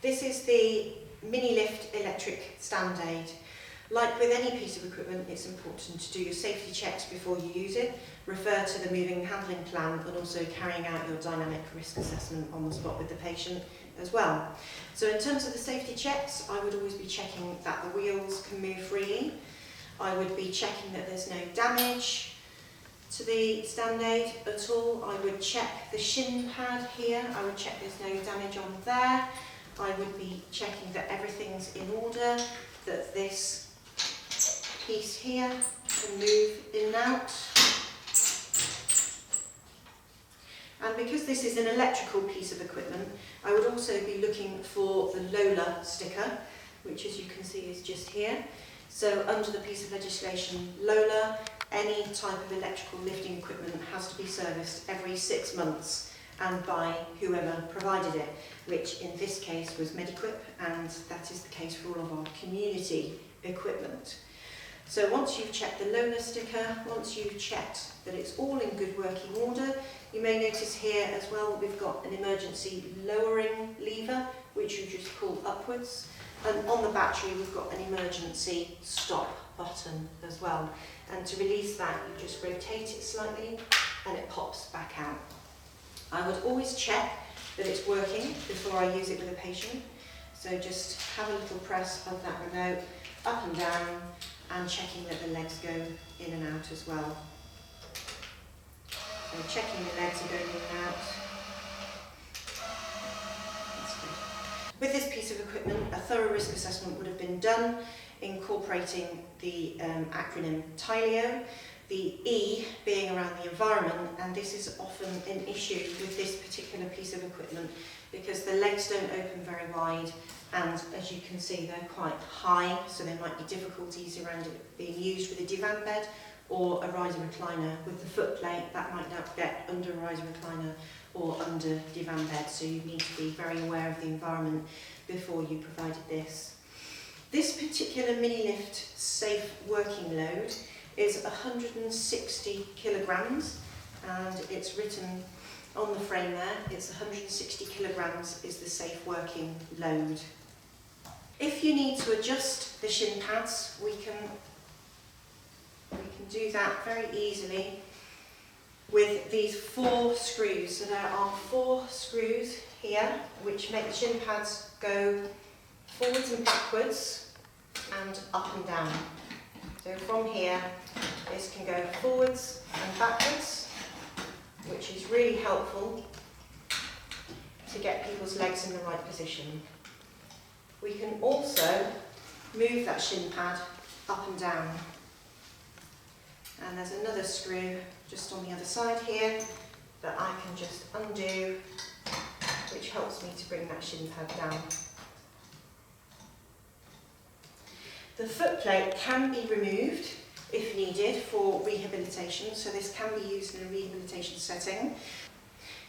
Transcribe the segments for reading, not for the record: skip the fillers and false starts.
This is the mini lift electric stand aid. Like with any piece of equipment, it's important to do your safety checks before you use it, refer to the moving and handling plan, and also carrying out your dynamic risk assessment on the spot with the patient as well. So in terms of the safety checks, I would always be checking that the wheels can move freely. I would be checking that there's no damage to the stand aid at all. I would check the shin pad here. I would check there's no damage on there. I would be checking that everything's in order, that this piece here can move in and out. And because this is an electrical piece of equipment, I would also be looking for the Lola sticker, which as you can see is just here. So under the piece of legislation Lola, any type of electrical lifting equipment has to be serviced every 6 months and by whoever provided it, which in this case was Mediquip, and that is the case for all of our community equipment. So once you've checked the Lola sticker, once you've checked that it's all in good working order, you may notice here as well we've got an emergency lowering lever, which you just pull upwards, and on the battery we've got an emergency stop button as well. And to release that, you just rotate it slightly and it pops back out. I would always check that it's working before I use it with a patient. So just have a little press of that remote up and down, and checking that the legs go in and out as well. So checking the legs are going in and out. That's good. With this piece of equipment, a thorough risk assessment would have been done, incorporating the acronym TILEO, the E being around the environment, and this is often an issue with this particular piece of equipment because the legs don't open very wide, and as you can see they're quite high, so there might be difficulties around it being used with a divan bed or a riser recliner. With the foot plate, that might not get under a riser recliner or under divan bed, so you need to be very aware of the environment before you provided this. This particular mini lift safe working load is 160 kilograms, and it's written on the frame there, it's 160 kilograms is the safe working load. If you need to adjust the shin pads, we can do that very easily with these 4 screws. So there are 4 screws here which make the shin pads go forwards and backwards and up and down. So from here, this can go forwards and backwards, which is really helpful to get people's legs in the right position. We can also move that shin pad up and down. And there's another screw just on the other side here that I can just undo, which helps me to bring that shin pad down. The foot plate can be removed if needed for rehabilitation, so this can be used in a rehabilitation setting.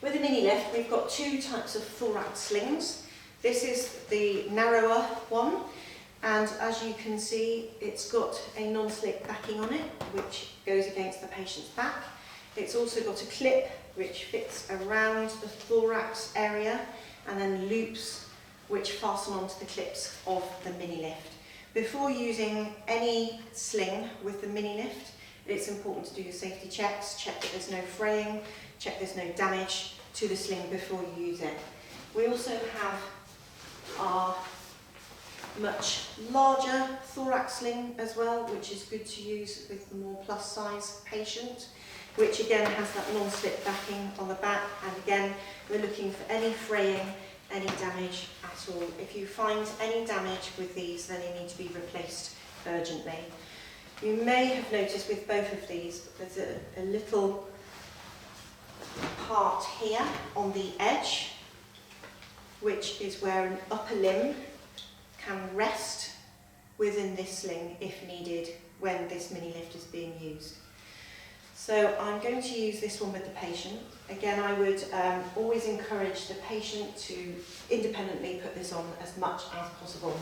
With a mini lift, we've got 2 types of thorax slings. This is the narrower one, and as you can see, it's got a non-slip backing on it, which goes against the patient's back. It's also got a clip which fits around the thorax area, and then loops which fasten onto the clips of the mini lift. Before using any sling with the mini lift, it's important to do your safety checks, check that there's no fraying, check there's no damage to the sling before you use it. We also have our much larger thorax sling as well, which is good to use with the more plus size patient, which again has that non-slip backing on the back, and again we're looking for any fraying, any damage at all. If you find any damage with these, then they need to be replaced urgently. You may have noticed with both of these there's a little part here on the edge, which is where an upper limb can rest within this sling if needed when this mini lift is being used. So I'm going to use this one with the patient. Again, I would always encourage the patient to independently put this on as much as possible.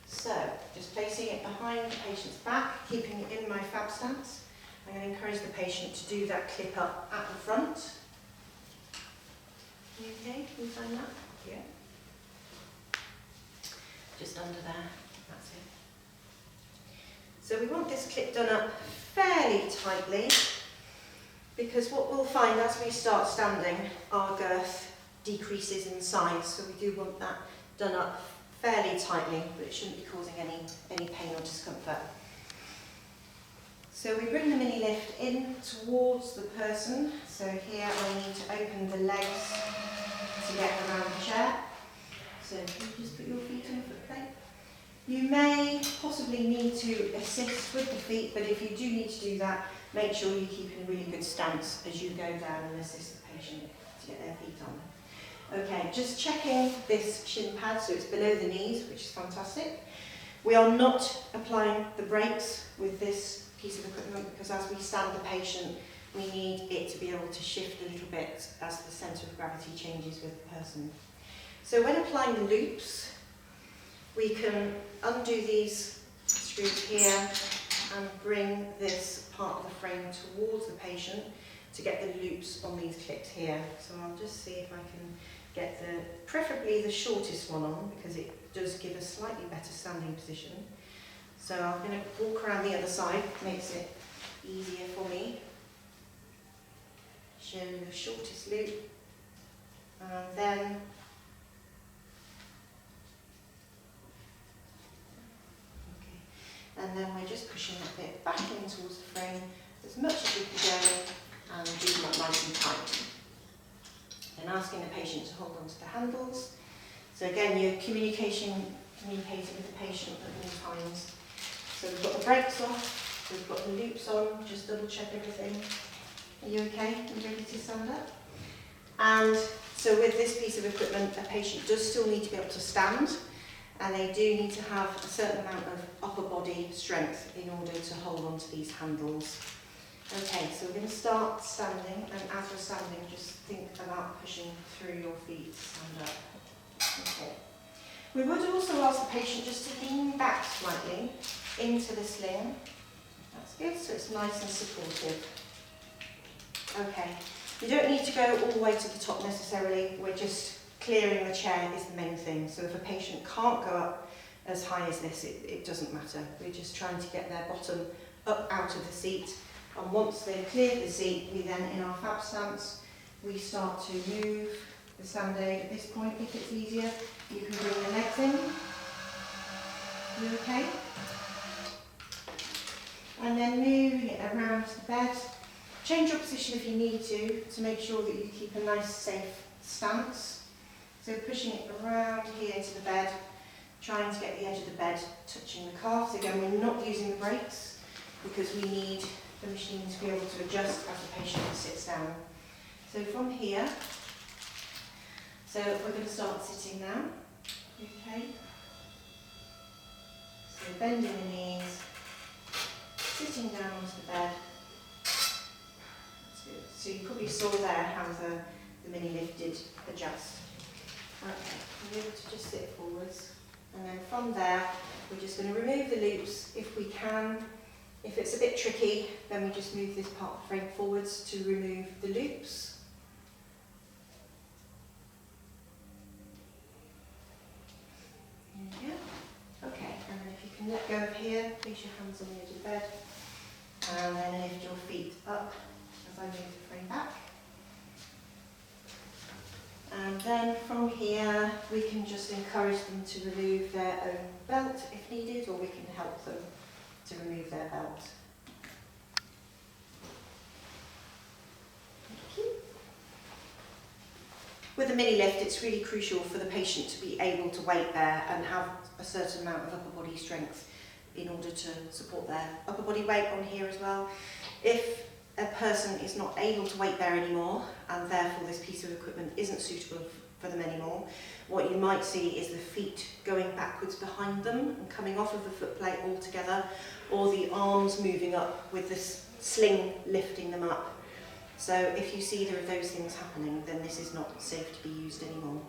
So just placing it behind the patient's back, keeping it in my fab stance. I'm going to encourage the patient to do that clip up at the front. You okay? Can you find that? Yeah. just under there. That's it. So we want this clip done up fairly tightly, because what we'll find as we start standing, our girth decreases in size, so we do want that done up fairly tightly, but it shouldn't be causing any pain or discomfort. So we bring the mini lift in towards the person. So here I need to open the legs to get around the chair. So can you just put your feet on the foot plate? You may possibly need to assist with the feet, but if you do need to do that, make sure you keep in a really good stance as you go down and assist the patient to get their feet on. Okay, just checking this shin pad, so it's below the knees, which is fantastic. We are not applying the brakes with this piece of equipment because as we stand the patient, we need it to be able to shift a little bit as the centre of gravity changes with the person. So when applying the loops, we can undo these screws here and bring this part of the frame towards the patient to get the loops on these clips here. So I'll just see if I can get preferably the shortest one on, because it does give a slightly better standing position. So I'm going to walk around the other side, makes it easier for me. Show the shortest loop, and then and then we're just pushing that bit back in towards the frame as much as we can go, and do that nice and tight. And asking the patient to hold on to the handles. So again, you're communicating with the patient at all times. So we've got the brakes off, we've got the loops on, just double check everything. Are you okay and ready to stand up? And so with this piece of equipment, a patient does still need to be able to stand, and they do need to have a certain amount of upper body strength in order to hold on to these handles. Okay, so we're going to start standing, and as we're standing, just think about pushing through your feet to stand up. Okay. We would also ask the patient just to lean back slightly into the sling. That's good, so it's nice and supportive. Okay, you don't need to go all the way to the top necessarily, we're just clearing the chair is the main thing. So if a patient can't go up as high as this, it doesn't matter. We're just trying to get their bottom up out of the seat. And once they've cleared the seat, we then, in our fab stance, we start to move the stand aid. At this point, if it's easier, you can bring the legs in. You okay? And then moving it around the bed. Change your position if you need to make sure that you keep a nice, safe stance. So pushing it around here to the bed, trying to get the edge of the bed touching the calves. Again, we're not using the brakes because we need the machine to be able to adjust as the patient sits down. So from here, so we're going to start sitting now. Okay. So bending the knees, sitting down onto the bed. That's good. So you probably saw there how the mini lift did adjust. Okay, you're able to just sit forwards, and then from there we're just going to remove the loops if we can. If it's a bit tricky, then we just move this part of the frame forwards to remove the loops. There we go. Okay, and then if you can let go of here, place your hands on the edge of the bed, and then lift your feet up as I move the frame back. And then from here, we can just encourage them to remove their own belt if needed, or we can help them to remove their belt. Thank you. With the mini lift, it's really crucial for the patient to be able to wait there and have a certain amount of upper body strength in order to support their upper body weight on here as well. If a person is not able to wait there anymore, and therefore this piece of equipment isn't suitable for them anymore, what you might see is the feet going backwards behind them and coming off of the foot plate altogether, or the arms moving up with this sling lifting them up. So if you see either of those things happening, then this is not safe to be used anymore.